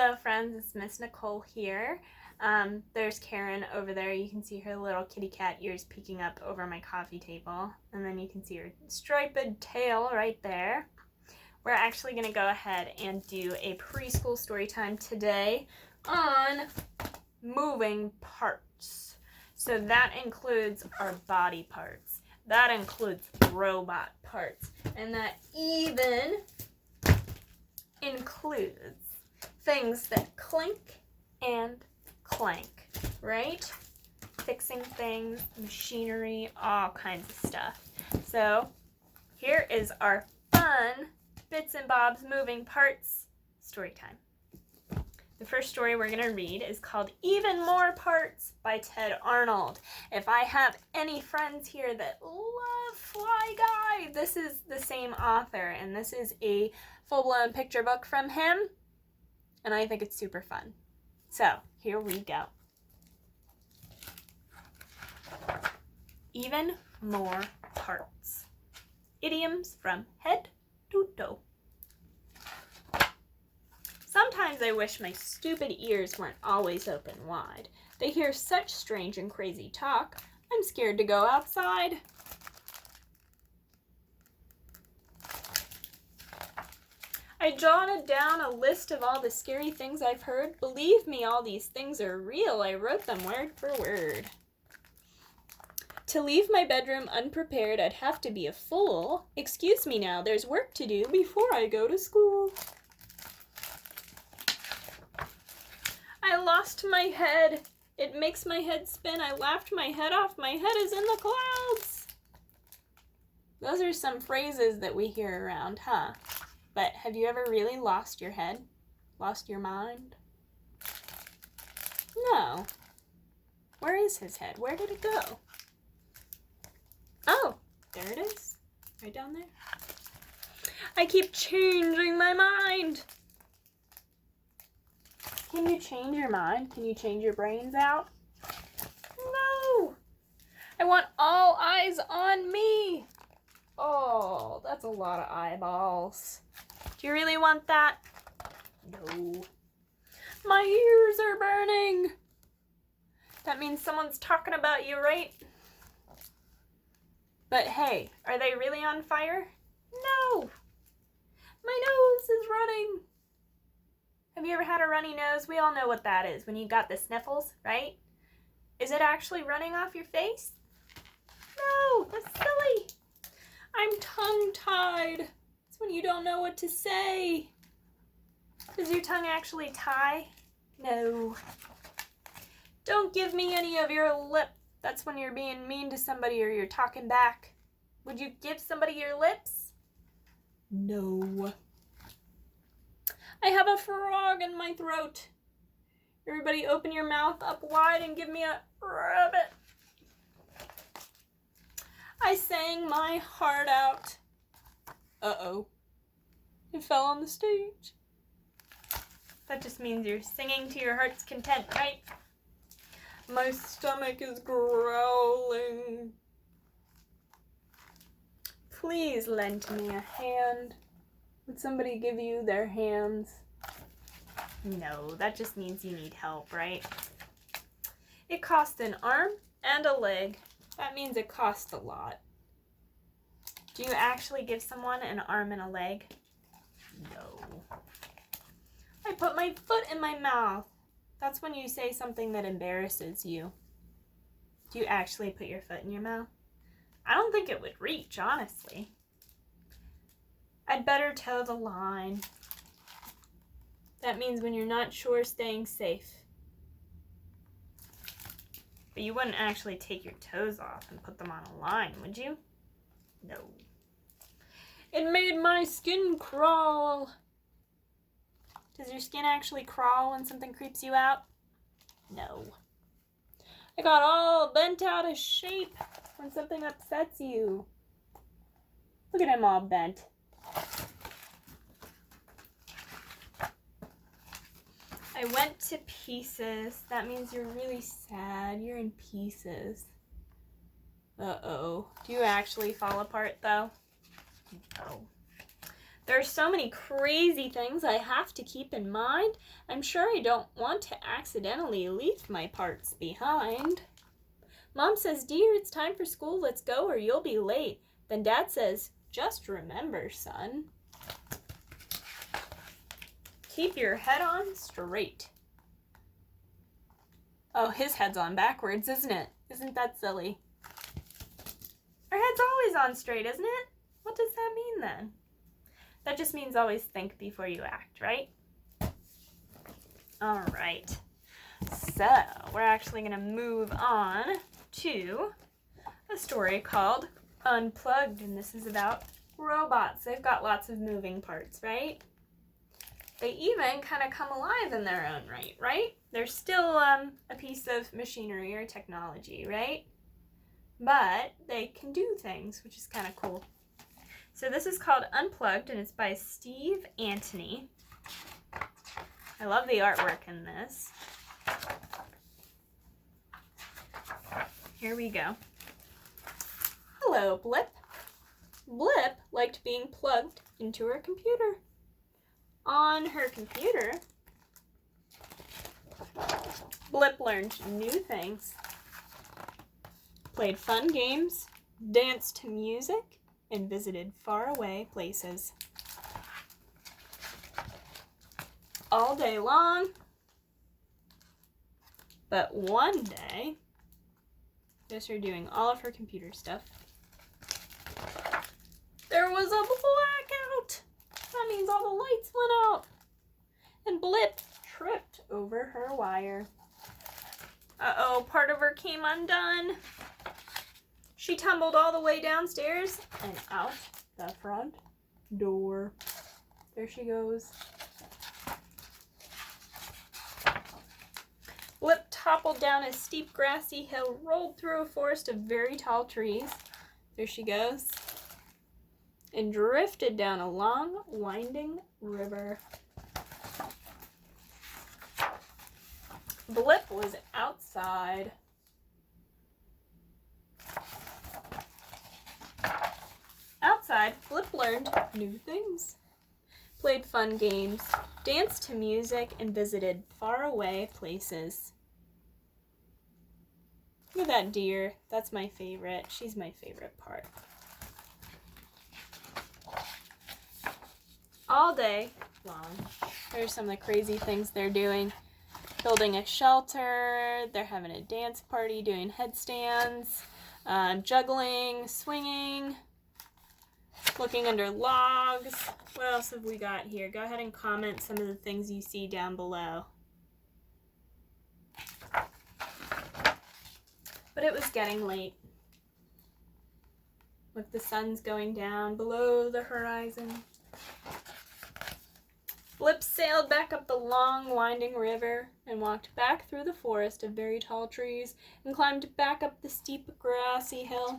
Hello friends, it's Miss Nicole here. There's Karen over there. You can see her little kitty cat ears peeking up over my coffee table. And then you can see her striped tail right there. We're actually going to go ahead and do a preschool story time today on moving parts. So that includes our body parts. That includes robot parts. And that even includes things that clink and clank, right? Fixing things, machinery, all kinds of stuff. So here is our fun Bits and Bob's Moving Parts story time. The first story we're going to read is called Even More Parts by Ted Arnold. If I have any friends here that love Fly Guy, this is the same author, and this is a full-blown picture book from him, and I think it's super fun. So, here we go. Even more parts. Idioms from head to toe. Sometimes I wish my stupid ears weren't always open wide. They hear such strange and crazy talk, I'm scared to go outside. I jotted down a list of all the scary things I've heard. Believe me, all these things are real. I wrote them word for word. To leave my bedroom unprepared, I'd have to be a fool. Excuse me now, there's work to do before I go to school. I lost my head. It makes my head spin. I laughed my head off. My head is in the clouds. Those are some phrases that we hear around, huh? But have you ever really lost your head? Lost your mind? No. Where is his head? Where did it go? Oh, there it is. Right down there. I keep changing my mind. Can you change your mind? Can you change your brains out? No. I want all eyes on me. Oh, that's a lot of eyeballs. Do you really want that? No. My ears are burning. That means someone's talking about you, right? But hey, are they really on fire? No. My nose is running. Have you ever had a runny nose? We all know what that is when you got the sniffles, right? Is it actually running off your face? No, that's silly. I'm tongue-tied. It's when you don't know what to say. Does your tongue actually tie? No. Don't give me any of your lip. That's when you're being mean to somebody or you're talking back. Would you give somebody your lips? No. I have a frog in my throat. Everybody open your mouth up wide and give me a rabbit. I sang my heart out. Uh-oh. It fell on the stage. That just means you're singing to your heart's content, right? My stomach is growling. Please lend me a hand. Would somebody give you their hands? No, that just means you need help, right? It costs an arm and a leg. That means it costs a lot. Do you actually give someone an arm and a leg? No. I put my foot in my mouth. That's when you say something that embarrasses you. Do you actually put your foot in your mouth? I don't think it would reach, honestly. I'd better toe the line. That means when you're not sure, staying safe. But you wouldn't actually take your toes off and put them on a line, would you? No. It made my skin crawl. Does your skin actually crawl when something creeps you out? No. I got all bent out of shape when something upsets you. Look at him all bent. I went to pieces. That means you're really sad. You're in pieces. Uh-oh. Do you actually fall apart, though? No. There are so many crazy things I have to keep in mind. I'm sure I don't want to accidentally leave my parts behind. Mom says, dear, it's time for school. Let's go or you'll be late. Then Dad says, just remember, son. Keep your head on straight. Oh, his head's on backwards, isn't it? Isn't that silly? Our head's always on straight, isn't it? What does that mean then? That just means always think before you act, right? All right. So we're actually going to move on to a story called Unplugged, and this is about robots. They've got lots of moving parts, right? They even kind of come alive in their own right, right? They're still a piece of machinery or technology, right? But they can do things, which is kind of cool. So this is called Unplugged, and it's by Steve Antony. I love the artwork in this. Here we go. Hello, Blip. Blip liked being plugged into her computer. On her computer, Blip learned new things, played fun games, danced to music, and visited faraway places. All day long, but one day, just her doing all of her computer stuff, there was a blackout. That means all the lights went out. And Blip tripped over her wire. Uh-oh, part of her came undone. She tumbled all the way downstairs and out the front door. There she goes. Blip toppled down a steep grassy hill, rolled through a forest of very tall trees. There she goes. And drifted down a long, winding river. Blip was outside. Outside, Blip learned new things, played fun games, danced to music, and visited faraway places. Look at that deer. That's my favorite. She's my favorite part. All day long. There's some of the crazy things they're doing. Building a shelter, they're having a dance party, doing headstands, juggling, swinging, looking under logs. What else have we got here? Go ahead and comment some of the things you see down below. But it was getting late. With the sun's going down below the horizon. Blip sailed back up the long, winding river and walked back through the forest of very tall trees and climbed back up the steep, grassy hill.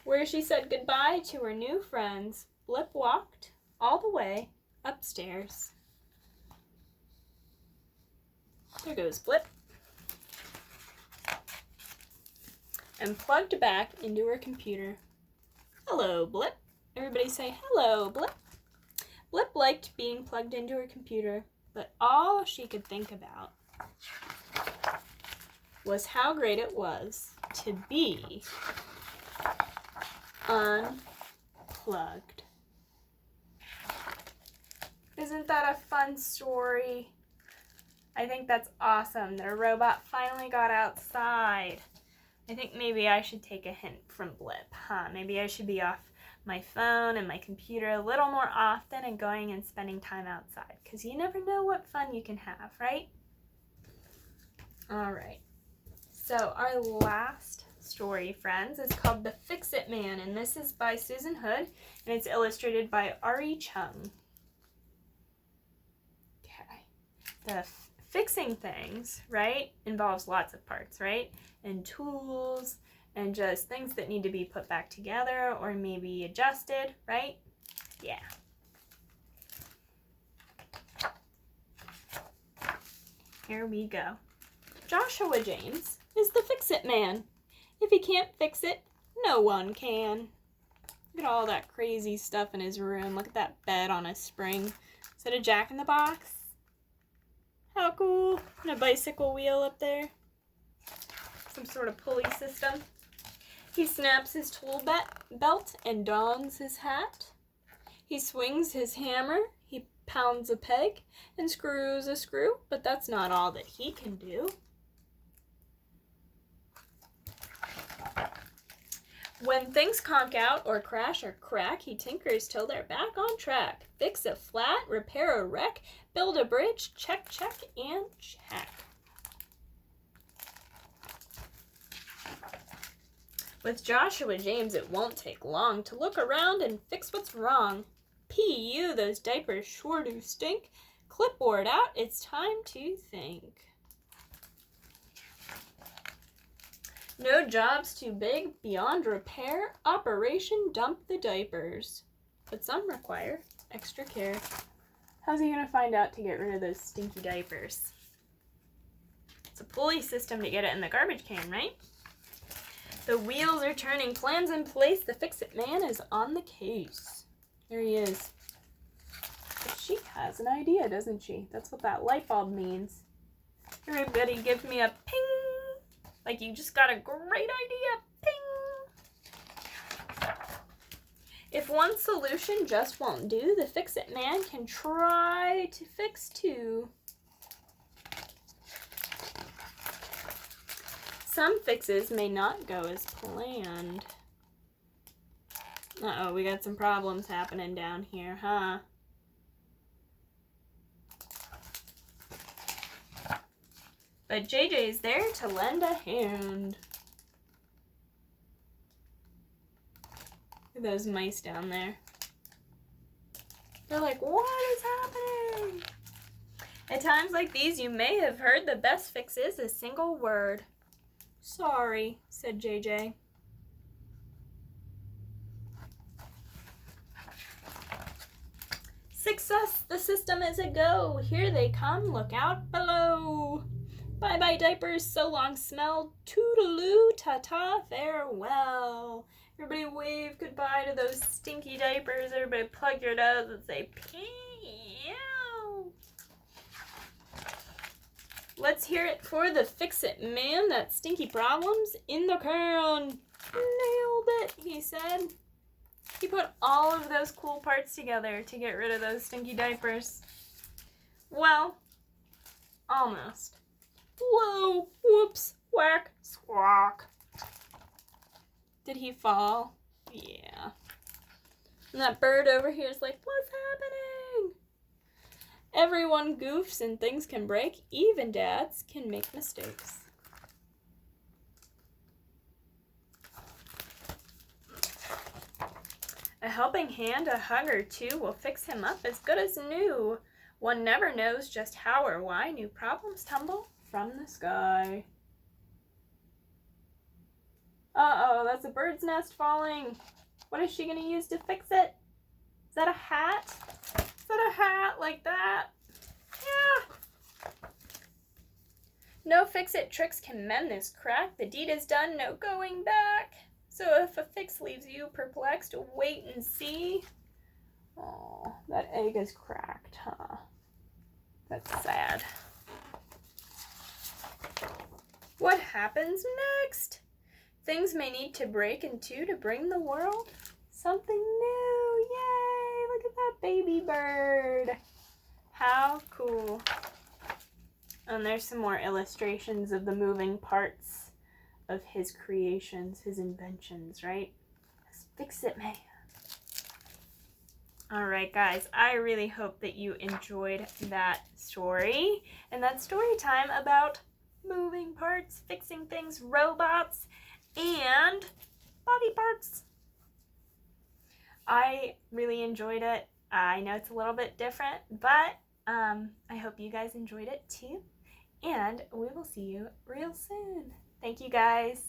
Where she said goodbye to her new friends, Blip walked all the way upstairs. There goes Blip. And plugged back into her computer. Hello, Blip. Everybody say hello, Blip. Blip liked being plugged into her computer, but all she could think about was how great it was to be unplugged. Isn't that a fun story? I think that's awesome. Their robot finally got outside. I think maybe I should take a hint from Blip, huh? Maybe I should be off my phone and my computer a little more often and going and spending time outside, because you never know what fun you can have, right? All right. So our last story, friends, is called The Fix-It Man, and this is by Susan Hood, and it's illustrated by Ari Chung. Okay. The fixing things, right, involves lots of parts, right? And tools, and just things that need to be put back together or maybe adjusted, right? Yeah. Here we go. Joshua James is the fix-it man. If he can't fix it, no one can. Look at all that crazy stuff in his room. Look at that bed on a spring. Is that a Jack-in-the-Box? How cool. And a bicycle wheel up there. Some sort of pulley system. He snaps his tool belt and dons his hat. He swings his hammer. He pounds a peg and screws a screw. But that's not all that he can do. When things conk out or crash or crack, he tinkers till they're back on track. Fix a flat, repair a wreck, build a bridge, check, check, and check. With Joshua James, it won't take long to look around and fix what's wrong. P.U., those diapers sure do stink. Clipboard out, it's time to think. No job's too big, beyond repair, Operation Dump the Diapers. But some require extra care. How's he gonna find out to get rid of those stinky diapers? It's a pulley system to get it in the garbage can, right? The wheels are turning, plans in place, the fix-it man is on the case. There he is. But she has an idea, doesn't she? That's what that light bulb means. Everybody give me a ping! Like you just got a great idea. Ping! If one solution just won't do, the fix-it man can try to fix two. Some fixes may not go as planned. Uh-oh, we got some problems happening down here, huh? But JJ's there to lend a hand. Look at those mice down there. They're like, what is happening? At times like these, you may have heard the best fix is a single word. Sorry, said JJ. Success, the system is a go. Here they come, look out below. Bye-bye diapers, so long smell, toodaloo, ta-ta, farewell. Everybody wave goodbye to those stinky diapers. Everybody plug your nose and say, pew. Let's hear it for the fix-it man. That stinky problem's in the can. Nailed it, he said. He put all of those cool parts together to get rid of those stinky diapers. Well, almost. Whoa, whoops, whack, squawk. Did he fall? Yeah. And that bird over here is like, what's happening? Everyone goofs and things can break. Even dads can make mistakes. A helping hand, a hug or two will fix him up as good as new. One never knows just how or why new problems tumble from the sky. Uh-oh, that's a bird's nest falling. What is she going to use to fix it? Is that a hat? Is that a hat like that? Yeah. No fix-it tricks can mend this crack. The deed is done, no going back. So if a fix leaves you perplexed, wait and see. Oh, that egg is cracked, huh? That's sad. What happens next? Things may need to break in two to bring the world something new. Yay! Look at that baby bird. How cool. And there's some more illustrations of the moving parts of his creations, his inventions, right? Let's fix it, man. All right, guys, I really hope that you enjoyed that story. And that story time about moving parts, fixing things, robots, and body parts. I really enjoyed it. I know it's a little bit different, but I hope you guys enjoyed it too. And we will see you real soon. Thank you, guys.